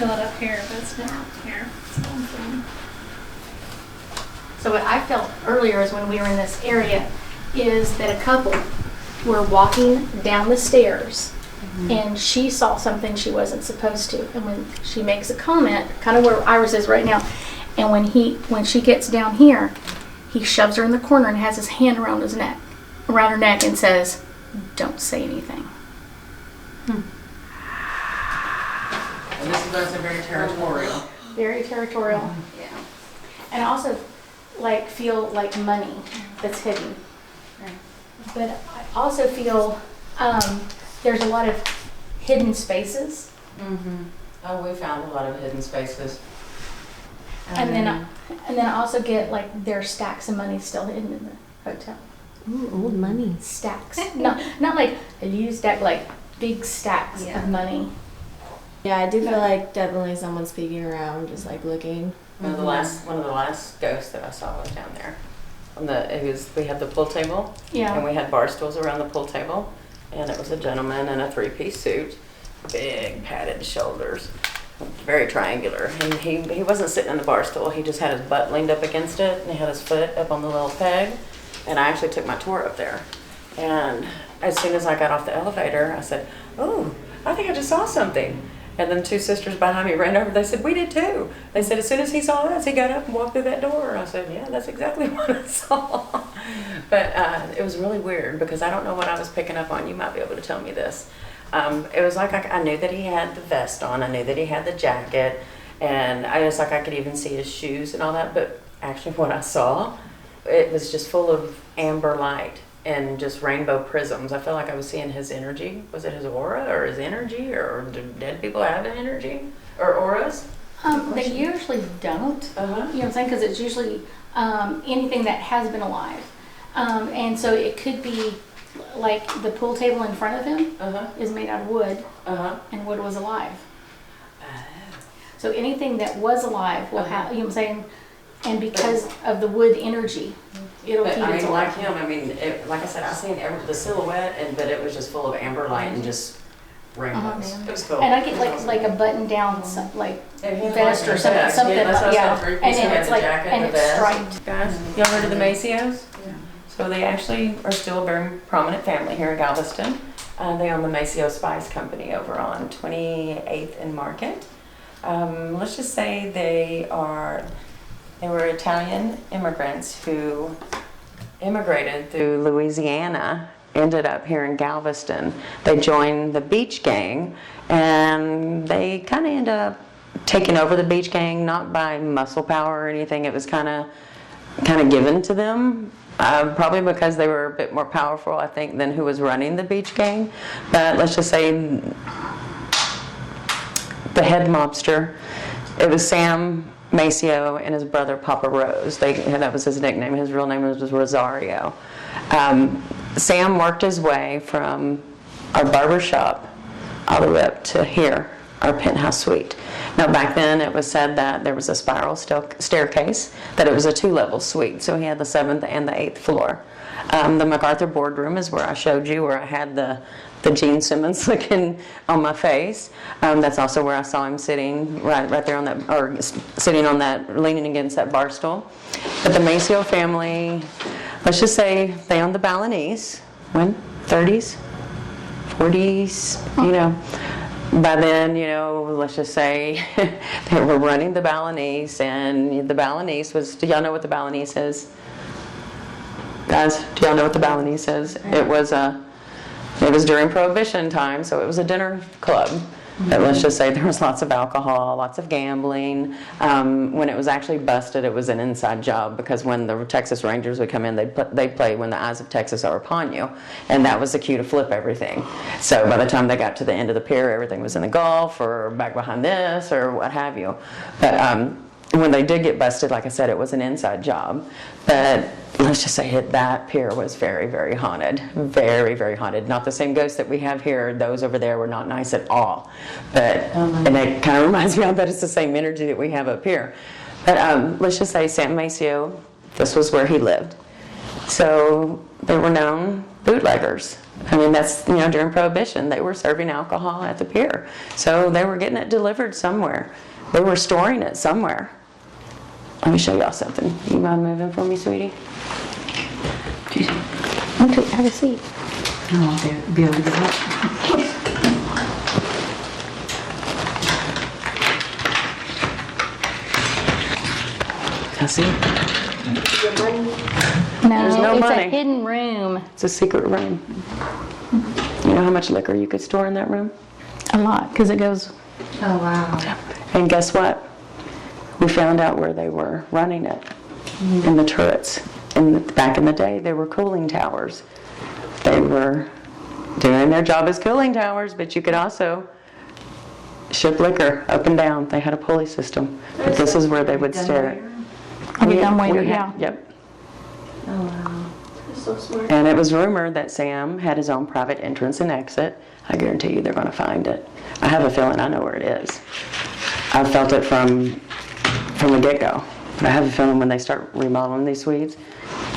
feel it up here, but it's not here. So what I felt earlier is when we were in this area is that a couple were walking down the stairs and she saw something she wasn't supposed to. And when she makes a comment, kind of where Iris is right now, and when she gets down here, he shoves her in the corner and has his hand around her neck and says, "Don't say anything." And this is also very territorial. Very territorial. Yeah. And I also feel like money that's hidden. Right. But I also feel there's a lot of hidden spaces. Mm-hmm. Oh, we found a lot of hidden spaces. And then I also get there's stacks of money still hidden in the hotel. Ooh, old money. Stacks. not like a used stack, like big stacks of money. Yeah, I do feel like definitely someone's peeking around, just looking. One of the last ghosts that I saw was down there. We had the pool table, and we had bar stools around the pool table, and it was a gentleman in a 3-piece suit, big padded shoulders, very triangular, and he wasn't sitting in the bar stool. He just had his butt leaned up against it, and he had his foot up on the little peg, and I actually took my tour up there, and as soon as I got off the elevator, I said, "Oh, I think I just saw something." And then 2 sisters behind me ran over. They said, "We did too." They said, as soon as he saw us, he got up and walked through that door. I said, "Yeah, that's exactly what I saw." But it was really weird because I don't know what I was picking up on. You might be able to tell me this. It was like I knew that he had the vest on. I knew that he had the jacket. And I could even see his shoes and all that. But actually what I saw, it was just full of amber light and just rainbow prisms. I felt like I was seeing his energy. Was it his aura or his energy, or do dead people have an energy or auras? They usually don't. You know what I'm saying? Because it's usually anything that has been alive. And so it could be like the pool table in front of him is made out of wood, and wood was alive. So anything that was alive will have, you know what I'm saying? And because of the wood energy, it'll keep its alive. Like him, like I said, I seen the silhouette, but it was just full of amber light and just rainbows. It was cool. And I get like a button down vest or something. And it's striped. Guys, y'all heard of the Macios? Yeah. So they actually are still a very prominent family here in Galveston. They own the Maceo Spice Company over on 28th and Market. Let's just say they were Italian immigrants who immigrated through Louisiana, ended up here in Galveston. They joined the beach gang, and they kind of ended up taking over the beach gang, not by muscle power or anything. It was kind of given to them, probably because they were a bit more powerful, I think, than who was running the beach gang. But let's just say the head mobster, it was Sam Maceo and his brother Papa Rose. That was his nickname. His real name was Rosario. Sam worked his way from our barber shop all the way up to here, our penthouse suite. Now back then it was said that there was a spiral staircase, that it was a 2-level suite, so he had the 7th and the 8th floor. The MacArthur boardroom is where I showed you, where I had the Gene Simmons looking on my face. That's also where I saw him sitting right there on that, or sitting on that, leaning against that bar stool. But the Maceo family, let's just say they owned the Balinese. When? 30s? 40s? You know. By then, let's just say they were running the Balinese, and the Balinese was, do y'all know what the Balinese is? Guys, do y'all know what the Balinese is? It was during Prohibition time, so it was a dinner club. But let's just say there was lots of alcohol, lots of gambling. When it was actually busted, it was an inside job, because when the Texas Rangers would come in, they'd play When the Eyes of Texas Are Upon You, and that was the cue to flip everything. So by the time they got to the end of the pier, everything was in the Gulf or back behind this or what have you. But when they did get busted, like I said, it was an inside job. But let's just say that pier was very, very haunted. Very, very haunted. Not the same ghosts that we have here. Those over there were not nice at all. But and it kind of reminds me, I bet it's the same energy that we have up here. But let's just say Sam Maceo, this was where he lived. So they were known bootleggers. I mean, that's, during Prohibition, they were serving alcohol at the pier. So they were getting it delivered somewhere. They were storing it somewhere. Let me show y'all something. You mind moving for me, sweetie? Okay, have a seat. I'll be able to get up. I see. No, There's no it's money. a hidden room. It's a secret room. You know how much liquor you could store in that room? A lot, because it goes. Oh wow. And guess what? We found out where they were running it, in the turrets. Back in the day, they were cooling towers. They were doing their job as cooling towers, but you could also ship liquor up and down. They had a pulley system. But this is where they would stare it. Like a dumbwaiter, yeah. Yep. Oh wow. That's so smart. And it was rumored that Sam had his own private entrance and exit. I guarantee you they're going to find it. I have a feeling I know where it is. I've felt it from the get-go. But I have a feeling when they start remodeling these suites,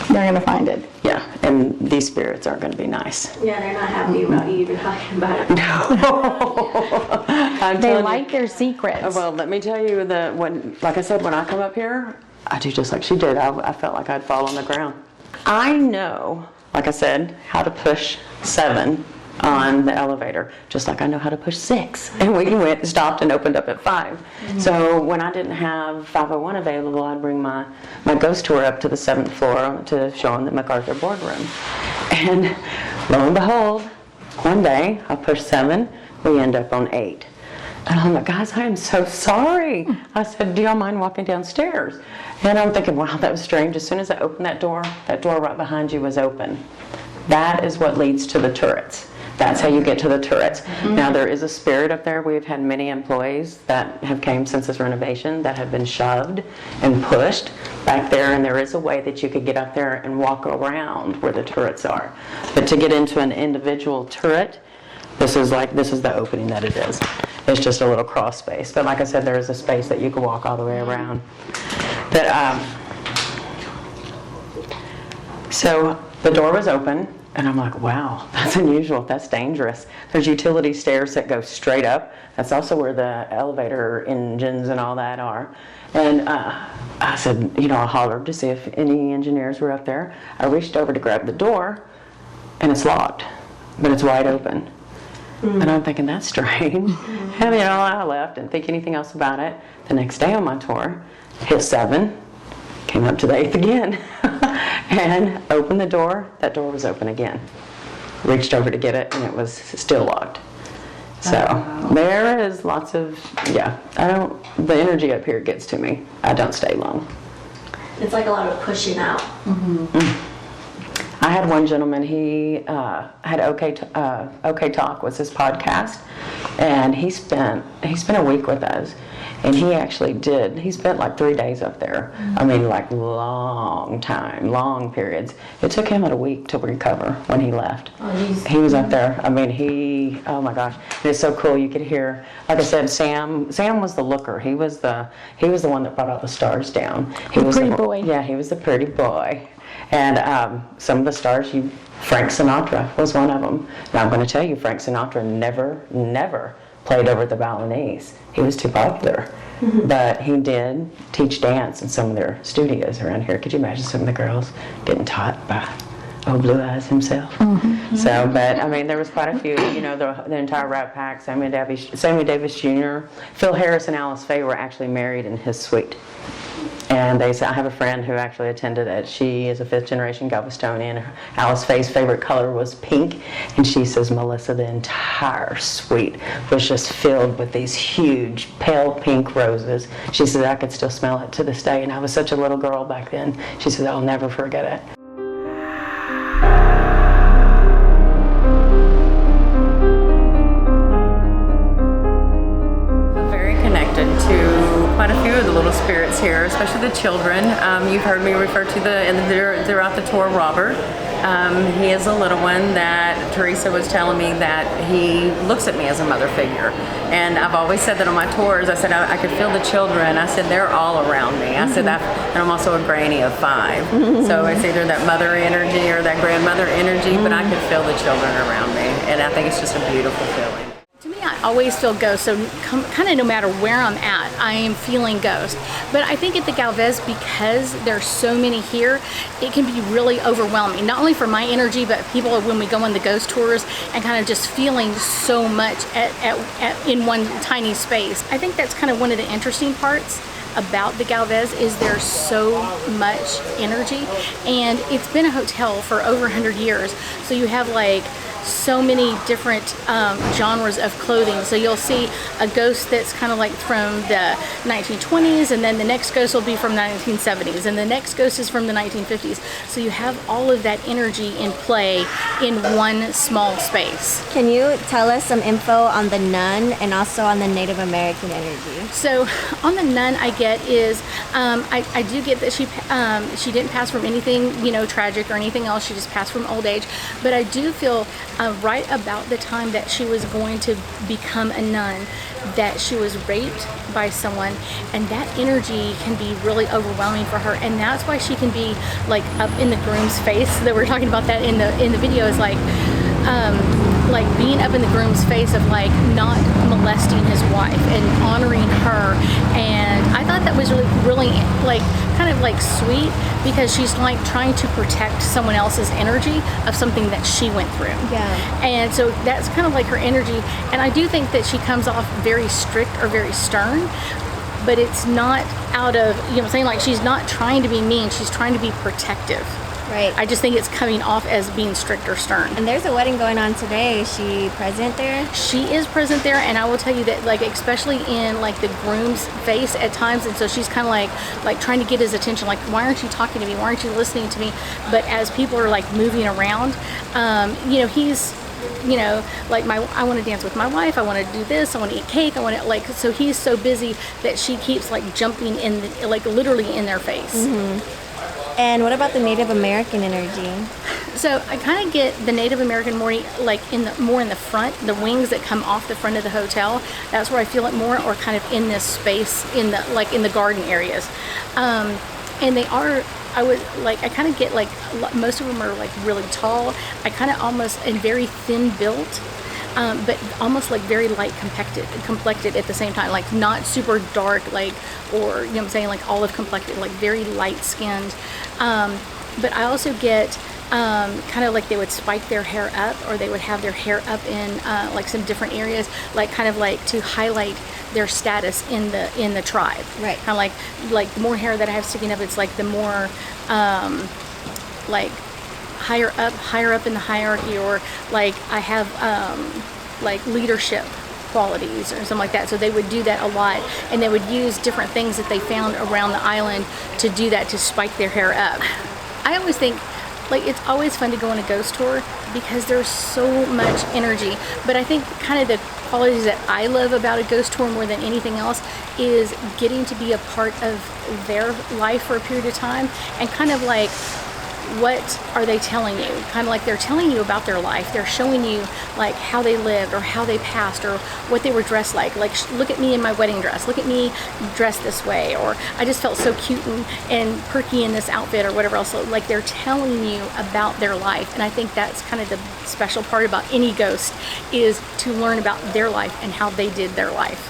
They're going to find it. yeah, and these spirits aren't going to be nice. Yeah, they're not happy about you even talking about it. I'm They telling like their secrets. you. Well, let me tell you that like I said, when I come up here, I do just like she did. I felt like I'd fall on the ground. I know, like I said, how to push 7 on the elevator, just like I know how to push 6. And we went, stopped, and opened up at 5. Mm-hmm. So when I didn't have 501 available, I'd bring my ghost tour up to the 7th floor to show them the MacArthur boardroom. And lo and behold, one day I push 7, we end up on 8. And I'm like, guys, I am so sorry. I said, do y'all mind walking downstairs? And I'm thinking, wow, that was strange. As soon as I opened that door right behind you was open. That is what leads to the turrets. That's how you get to the turrets. Mm-hmm. Now, there is a spirit up there. We've had many employees that have came since this renovation that have been shoved and pushed back there, and there is a way that you could get up there and walk around where the turrets are. But to get into an individual turret, this is the opening that it is. It's just a little cross space. But like I said, there is a space that you can walk all the way around. But, so the door was open. And I'm like, wow, that's unusual. That's dangerous. There's utility stairs that go straight up. That's also where the elevator engines and all that are. And I said, I hollered to see if any engineers were up there. I reached over to grab the door, and it's locked, but it's wide open. And I'm thinking, that's strange. And I left, didn't think anything else about it. The next day on my tour, hit 7, came up to the 8th again. And opened the door. That door was open again. Reached over to get it, and it was still locked. So there is lots of, the energy up here gets to me. I don't stay long. It's like a lot of pushing out. I had one gentleman, he had OK Talk was his podcast, and he spent a week with us. And he spent like 3 days up there. I mean, like long periods. It took him a week to recover when he left. He was up there. I mean, oh my gosh. And it's so cool. You could hear, like I said, Sam was the looker. He was the one that brought all the stars down. He was the pretty boy. Yeah, he was the pretty boy. And some of the stars, Frank Sinatra was one of them. Now I'm going to tell you, Frank Sinatra never played over the Balinese. He was too popular. But he did teach dance in some of their studios around here. Could you imagine some of the girls getting taught by Blue Eyes himself? So, but I mean, there was quite a few, the entire Rat Pack, Sammy Davis Jr., Phil Harris and Alice Faye were actually married in his suite. And I have a friend who actually attended it. She is a 5th-generation Galvestonian. Alice Faye's favorite color was pink. And she says, Melissa, the entire suite was just filled with these huge pale pink roses. She says, I could still smell it to this day. And I was such a little girl back then. She says, I'll never forget it. quite a few of the little spirits here, especially the children. You've heard me refer to throughout the tour, Robert. He is a little one that Teresa was telling me that he looks at me as a mother figure. And I've always said that on my tours. I said I could feel the children. I said they're all around me. I said and I'm also a granny of 5. So it's either that mother energy or that grandmother energy, but I could feel the children around me. And I think it's just a beautiful feeling. To me, I always feel ghosts, so kind of no matter where I'm at, I am feeling ghosts. But I think at the Galvez, because there's so many here, it can be really overwhelming. Not only for my energy, but people when we go on the ghost tours and kind of just feeling so much in one tiny space. I think that's kind of one of the interesting parts about the Galvez is there's so much energy, and it's been a hotel for over 100 years. So you have like so many different genres of clothing. So you'll see a ghost that's kind of like from the 1920s, and then the next ghost will be from the 1970s, and the next ghost is from the 1950s. So you have all of that energy in play in one small space. Can you tell us some info on the nun and also on the Native American energy? So on the nun, I get is I do get that she didn't pass from anything tragic or anything else. She just passed from old age. But I do feel right about the time that she was going to become a nun, that she was raped by someone, and that energy can be really overwhelming for her, and that's why she can be like up in the groom's face. That we're talking about that in the video is like being up in the groom's face of like not molesting his wife and honoring her. And I thought that was really like kind of like sweet, because she's like trying to protect someone else's energy of something that she went through. Yeah. And so that's kind of like her energy. And I do think that she comes off very strict or very stern, but it's not out of, what I'm saying, like she's not trying to be mean, she's trying to be protective. Right. I just think it's coming off as being strict or stern. And there's a wedding going on today. Is she present there? She is present there, and I will tell you that, like, especially in like the groom's face at times, and so she's kind of like trying to get his attention. Like, why aren't you talking to me? Why aren't you listening to me? But as people are like moving around, he's, like I want to dance with my wife. I want to do this. I want to eat cake. I want to so he's so busy that she keeps like jumping in, literally in their face. Mm-hmm. And what about the Native American energy? So I kind of get the Native American more like more in the front, the wings that come off the front of the hotel. That's where I feel it more, or kind of in this space in the garden areas. And they are, I kind of get like most of them are like really tall. I kind of almost and very thin built. But almost like very light complected at the same time, like not super dark, like, or what I'm saying, like olive complected, like very light skinned. But I also get kind of like they would spike their hair up, or they would have their hair up in like some different areas, like kind of like to highlight their status in the tribe. Right. Kind of like the more hair that I have sticking up, it's like the more like higher up in the hierarchy, or like I have like leadership qualities or something like that. So they would do that a lot, and they would use different things that they found around the island to do that, to spike their hair up. I always think like it's always fun to go on a ghost tour because there's so much energy, but I think kind of the qualities that I love about a ghost tour more than anything else is getting to be a part of their life for a period of time, and kind of like, what are they telling you? Kind of like they're telling you about their life. They're showing you like how they lived, or how they passed, or what they were dressed like. Like, look at me in my wedding dress. Look at me dressed this way. Or I just felt so cute and perky in this outfit, or whatever else. So, like, they're telling you about their life. And I think that's kind of the special part about any ghost, is to learn about their life and how they did their life.